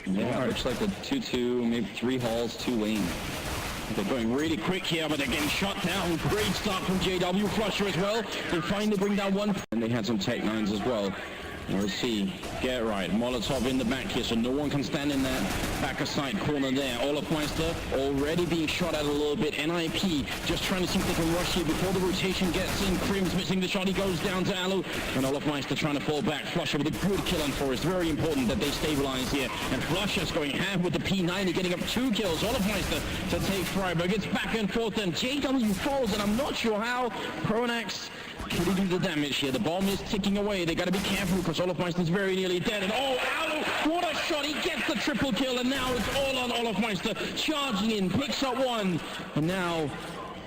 Yeah, looks like a 2-2, maybe 3 halls, 2 lanes. They're going really quick here, but they're getting shot down. Great start from JW. Flusher as well. They finally bring down one. And they had some Tech 9s as well. Let's see. Get right. Molotov in the back here, so no one can stand in that back of sight corner there. Olafmeister already being shot at a little bit. NIP just trying to see if they can rush here before the rotation gets in. Krim's missing the shot. He goes down to Alu. And Olafmeister trying to fall back. Flusher with a good kill on Forest. Very important that they stabilize here. And Flusher's going ham with the P90, getting up 2 kills. Olafmeister to take Freiburg. It's back and forth, and JW falls, and I'm not sure how. Pronax can he do the damage here? The bomb is ticking away. They got to be careful because Olafmeister's very nearly dead. And oh, Alu, what a shot! He gets the triple kill, and now it's all on Olafmeister. Charging in, picks up 1, and now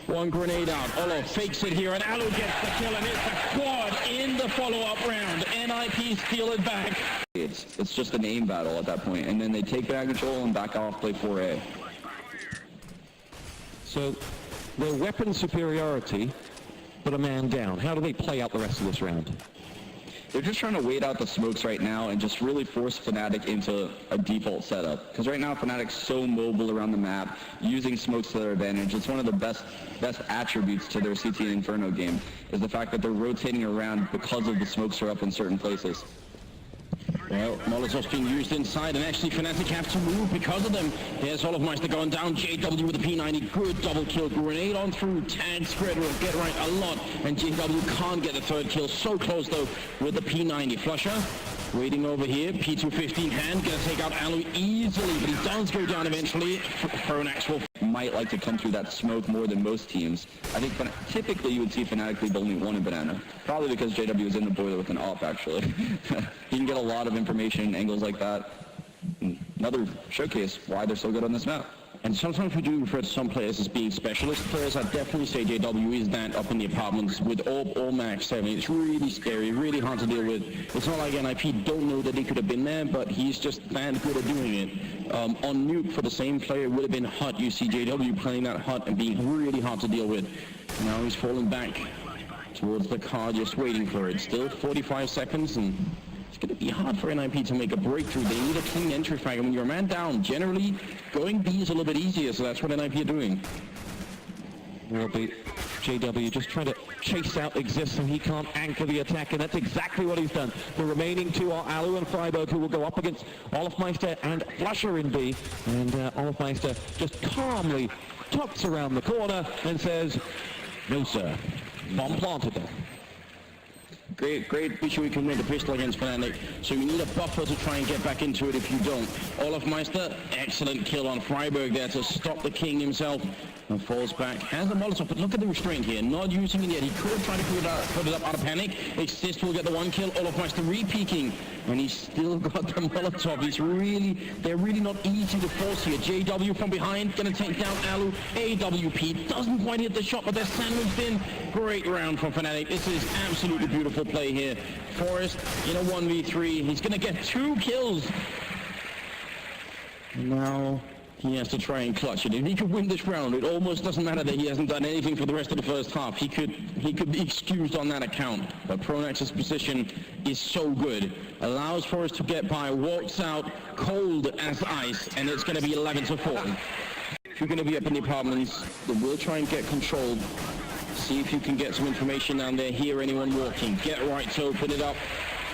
1 grenade out. Olaf fakes it here, and Alu gets the kill, and it's a quad in the follow-up round. NIP steal it back. It's just an aim battle at that point, and then they take back control and back off, play 4A. So their weapon superiority, but a man down. How do they play out the rest of this round? They're just trying to wait out the smokes right now and just really force Fnatic into a default setup. Because right now Fnatic's so mobile around the map, using smokes to their advantage. It's one of the best attributes to their CT and Inferno game, is the fact that they're rotating around because of the smokes are up in certain places. Well, Molotov's being used inside, and actually Fnatic have to move because of them. There's Olafmeister going down. JW with the P90, good double kill. Grenade on through, tag spread will get right a lot, and JW can't get the 3rd kill. So close though with the P90. Flusher waiting over here. P215 hand, gonna take out Alu easily, but he does go down eventually. Pronax will might like to come through that smoke more than most teams. I think typically you would see Fnatic leave only 1 in Banana. Probably because JW is in the boiler with an AWP actually. He can get a lot of information in angles like that. Another showcase why they're so good on this map. And sometimes we do refer to some players as being specialist players. I'd definitely say JW is that up in the apartments with AWP or Max 7. It's really scary, really hard to deal with. It's not like NIP don't know that he could have been there, but he's just that good at doing it. On Nuke for the same player would have been hot. You see JW playing that hot and being really hard to deal with. Now he's falling back towards the car, just waiting for it. Still 45 seconds, and it's going to be hard for NIP to make a breakthrough. They need a clean entry frag, and when you're a man down, generally going B is a little bit easier, so that's what NIP are doing. Will be JW just trying to chase out Exist so he can't anchor the attack, and that's exactly what he's done. The remaining 2 are Alu and Freiburg, who will go up against Olafmeister and Flusher in B, and Olafmeister just calmly tucks around the corner and says, "No sir, bomb planted there." Great issue we can win the pistol against Fanatic, so you need a buffer to try and get back into it if you don't. Olafmeister, excellent kill on Freiburg there to stop the king himself, and falls back. Has the Molotov, but look at the restraint here, not using it yet. He could have tried to put it up out of panic. Exist will get the 1 kill. Olafmeister re-peeking, and he's still got the Molotov. They're really not easy to force here. JW from behind, gonna take down Alu. AWP doesn't quite hit the shot, but they're sandwiched in. Great round from Fnatic. This is absolutely beautiful play here. Forest in a 1v3. He's gonna get 2 kills. Now he has to try and clutch it. If he could win this round, it almost doesn't matter that he hasn't done anything for the rest of the first half. He could be excused on that account. But Pronax's position is so good. Allows Forest to get by, walks out cold as ice, and it's going to be 11-4. If you're going to be up in the apartments, they will try and get control. See if you can get some information down there, hear anyone walking. Get right to open it up.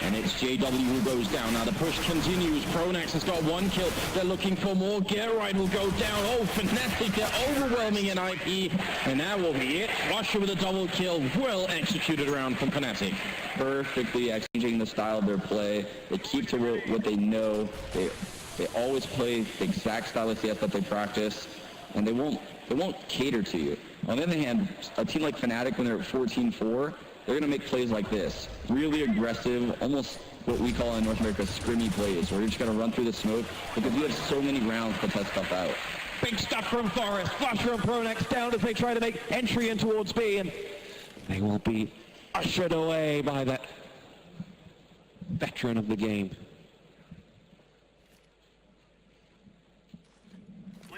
And it's JW who goes down. Now the push continues. Pronax has got 1 kill. They're looking for more. Gerrite will go down. Oh, Fnatic, they're overwhelming NIP. And that will be it. Flusher with a double kill. Well executed around from Fnatic. Perfectly executing the style of their play. They keep to what they know. They always play the exact style of CS that they practice. And they won't cater to you. On the other hand, a team like Fnatic, when they're at 14-4, they're going to make plays like this. Really aggressive, almost what we call in North America scrimmy plays, where you're just going to run through the smoke because you have so many rounds to test stuff out. Big stuff from Forest. Flusher and Pronax down as they try to make entry in towards B, and they will be ushered away by that veteran of the game.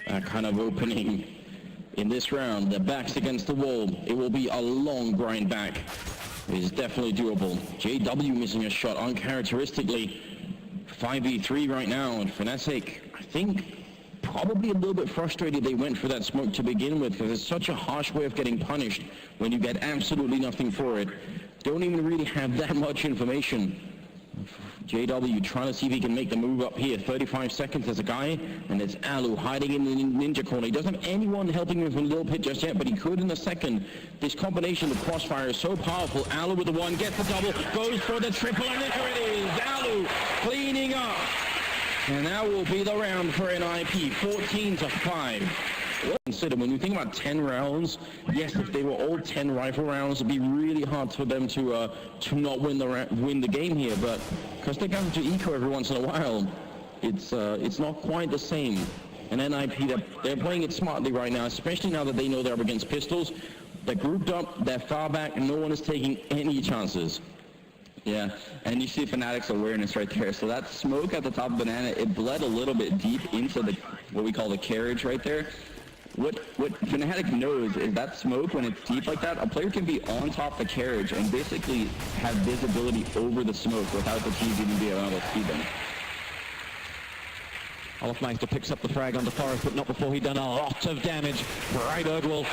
That kind of opening in this round, their backs against the wall. It will be a long grind back. It is definitely doable. JW missing a shot uncharacteristically. 5v3 right now, and Fanatic, I think, probably a little bit frustrated they went for that smoke to begin with, because it's such a harsh way of getting punished when you get absolutely nothing for it. Don't even really have that much information. JW trying to see if he can make the move up here. 35 seconds as a guy, and it's Alu hiding in the ninja corner. He doesn't have anyone helping him from the little pit just yet, but he could in a second. This combination of crossfire is so powerful. Alu with the one, gets the double, goes for the triple, and there it is. Alu cleaning up. And that will be the round for NIP, 14-5. Consider when you think about 10 rounds, yes, if they were all 10 rifle rounds, it'd be really hard for them to not win the game here. But because they come to eco every once in a while, it's not quite the same. And NIP, they're playing it smartly right now, especially now that they know they're up against pistols. They're grouped up, they're far back, and no one is taking any chances. Yeah, and you see Fanatic's awareness right there. So that smoke at the top of Banana, it bled a little bit deep into what we call the carriage right there. What Fanatic knows is that smoke, when it's deep like that, a player can be on top of the carriage and basically have visibility over the smoke without the teams even being able to see them. Olofmeister picks up the frag onto Forrest, but not before he'd done a lot of damage. Freiburg will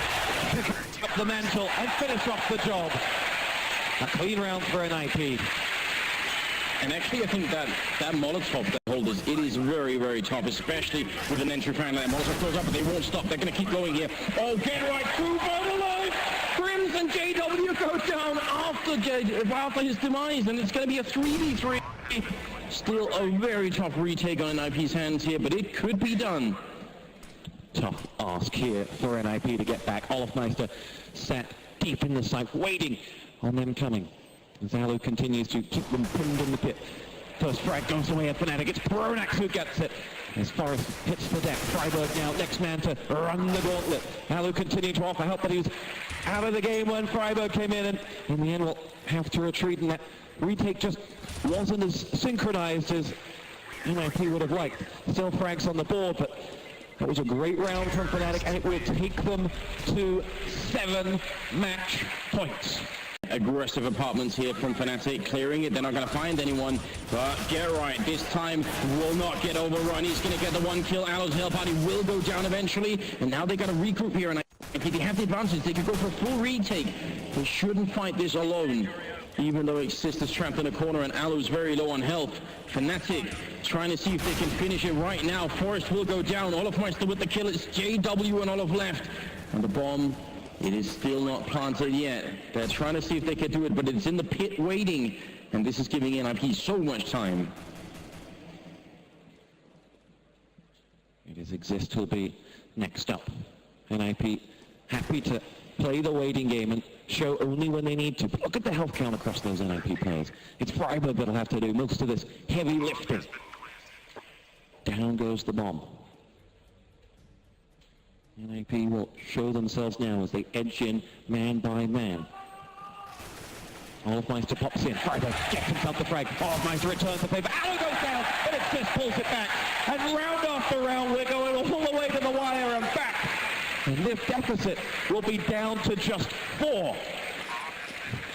pick up the mantle and finish off the job. A clean round for NIP. And actually, I think that Molotov that holders, it is very, very tough, especially with an entry fan like that. Molotov goes up, but they won't stop. They're going to keep going here. Oh, get right through, both alive! Crims and JW go down after his demise, and it's going to be a 3v3. Still a very tough retake on NIP's hands here, but it could be done. Tough ask here for NIP to get back. Olofmeister sat deep in the site, waiting on them coming. Alu continues to keep them pinned in the pit. First frag goes away at Fanatic. It's Pronax who gets it. As Forrest hits the deck. Freiburg now, next man to run the gauntlet. Alu continuing to offer help, but he was out of the game when Freiburg came in, and in the end will have to retreat, and that retake just wasn't as synchronized as NIP would have liked. Still frags on the board, but that was a great round from Fanatic, and it will take them to 7 match points. Aggressive apartments here from Fanatic, clearing it. They're not going to find anyone, but get right. This time will not get overrun. He's going to get the one kill. Alu's Hell Party will go down eventually, and now they got to regroup here. And if they have the advantage, they could go for a full retake. They shouldn't fight this alone, even though Exist is trapped in a corner and Alu's very low on health. Fanatic trying to see if they can finish it right now. Forrest will go down. Olofmeister with the kill. It's JW and Olof left, and the bomb, it is still not planted yet. They're trying to see if they can do it, but it's in the pit waiting, and this is giving NIP so much time. It is Exist who'll be next up. NIP happy to play the waiting game and show only when they need to. But look at the health count across those NIP players. It's Freiburg that'll have to do most of this heavy lifting. Down goes the bomb. NIP will show themselves now as they edge in man by man. Olofmeister pops in. Freiburg gets himself the frag. Olofmeister returns the favor. Alu goes down, but it just pulls it back. And round after round, we're going all the way to the wire and back. And this deficit will be down to just 4.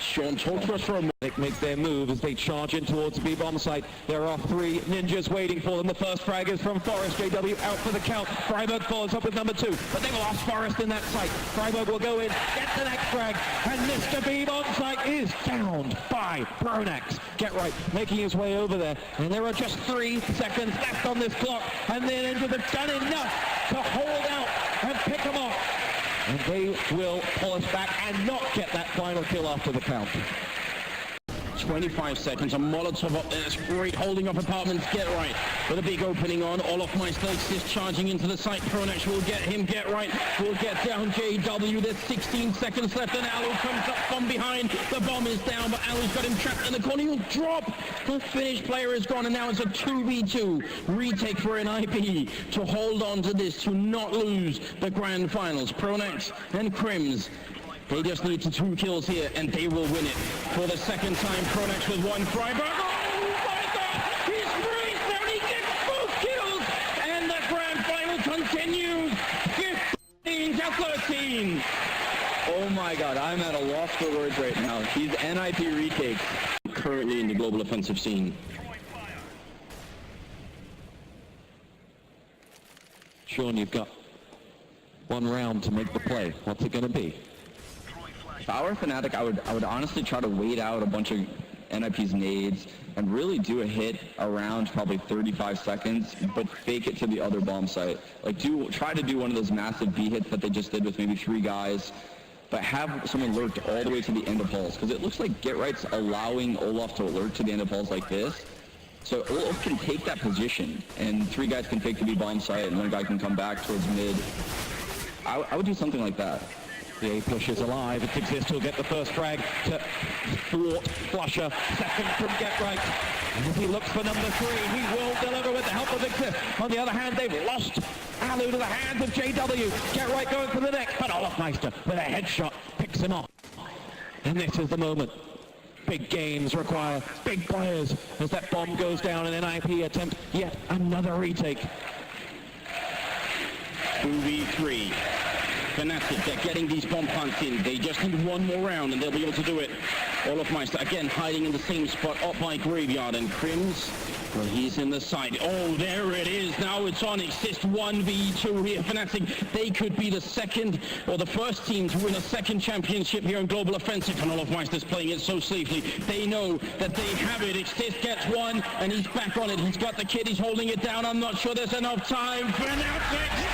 Sean, talk to us for a moment. They make their move as they charge in towards the B-bomb site. There are 3 ninjas waiting for them. The first frag is from Forrest. JW out for the count. Freiburg follows up with number 2, but they lost Forrest in that site. Freiburg will go in, get the next frag, and Mr. B-bomb site is downed by Pronax. Get right, making his way over there, and there are just 3 seconds left on this clock, and then into the done enough to hold out and pick them off. And they will pull us back and not get that final kill after the count. 25 seconds, a Molotov up there, that's great, holding up apartments, get right, with a big opening on, Olofmeister is charging into the site, Pronax will get him, get right, will get down JW, there's 16 seconds left, and Alu comes up from behind, the bomb is down, but Alu's got him trapped in the corner, he'll drop, the finished player is gone, and now it's a 2v2 retake for NIP to hold on to this, to not lose the grand finals. Pronax and Crims, they just need 2 kills here, and they will win it. For the second time, Pronax with 1. Freiburg, oh my God! He's raised and he gets both kills! And the grand final continues! 15-13! Oh my God, I'm at a loss for words right now. These NIP retakes. Currently in the global offensive scene. Sean, you've got one round to make the play. What's it going to be? If I were Fnatic, I would honestly try to wait out a bunch of NIP's nades and really do a hit around probably 35 seconds, but fake it to the other bomb site. Like try to do one of those massive B hits that they just did with maybe 3 guys, but have someone lurk all the way to the end of halls, because it looks like Get Right's allowing Olaf to lurk to the end of halls like this. So Olaf can take that position, and 3 guys can fake to be bomb site, and 1 guy can come back towards mid. I would do something like that. The A push is alive. It's Exist who'll get the first frag to thwart Flusher. Second from Get Right. And as he looks for number 3, he will deliver with the help of Exist. On the other hand, they've lost Alu to the hands of JW. Get Right going for the next, but Olafmeister with a headshot picks him off. And this is the moment. Big games require big players as that bomb goes down and NIP attempt yet another retake. 2v3. Fnatic, they're getting these bomb plants in. They just need one more round and they'll be able to do it. Olafmeister again hiding in the same spot up by Graveyard, and Crims, well, he's in the side. Oh, there it is. Now it's on. Exist 1v2 here. Fnatic, they could be the second or the first team to win a second championship here in Global Offensive, and Olafmeister's playing it so safely. They know that they have it. Exist gets one and he's back on it. He's got the kid. He's holding it down. I'm not sure there's enough time. Fnatic